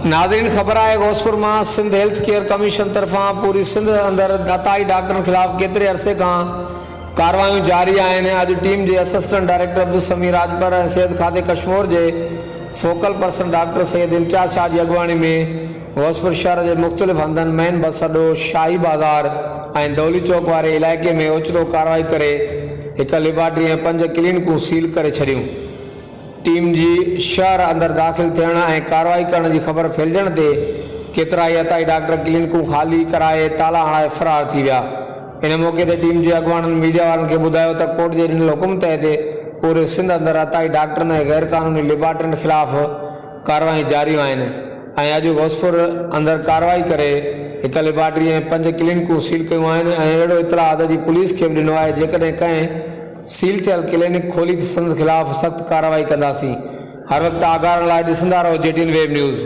नाज़रीन ख़बर है घोसपुर में सिंध हेल्थ केयर कमीशन तरफा पूरी सिंध अंदर अताई डॉक्टर खिलाफ केतरे अरसे का कार्रवाई जारी आहिनि। अॼु टीम के असिस्टेंट डायरेक्टर अब्दुल समीर राजपर ऐं सिहत खाते कश्मीर के फोकल पर्सन डॉक्टर सैयद इम्तियाज़ शाह की अगवानी में घोसपुर शहर के मुख़्तलिफ़ हंधनि मेन बस अड्डो शाही बाज़ार ऐं दौली चौक वाले इलाइक़े में ओचितो कार्रवाई करे एक लेबॉरेटरी ऐं 5 क्लिनिकूं सील करे छॾियूं। टीम की शहर अंदर दाखिल थियण ऐं कार्रवाई करण की खबर फैलजण ते केतरा ही अताई डॉक्टर क्लिनिकूं खाली कराए ताला हणाए फरार थी विया। इन मौके ते टीम के अगवाननि मीडिया वारनि खे ॿुधायो त कोर्ट जे ॾिनल हुकुम तहत पूरे सिंध अंदर अताई डॉक्टरनि ऐं गैर कानूनी लेबॉरेटरियुनि खिलाफ़ कार्रवाई जारी आहिनि ऐं अॼु घोसपुर अंदर कार्रवाई करे एक लेबॉरेटरी ऐं 5 क्लिनिकूं सील कयूं आहिनि ऐं अहिड़ो इतलाह अॼु पुलिस खे बि ॾिनो आहे जेकॾहिं कंहिं सील थियल क्लिनिक खोली त संद खिलाफ़ सख्त कार्रवाई कंदासीं। हर वक्त आगाह लाइ ॾिसंदा रहो JTN वेब न्यूज़।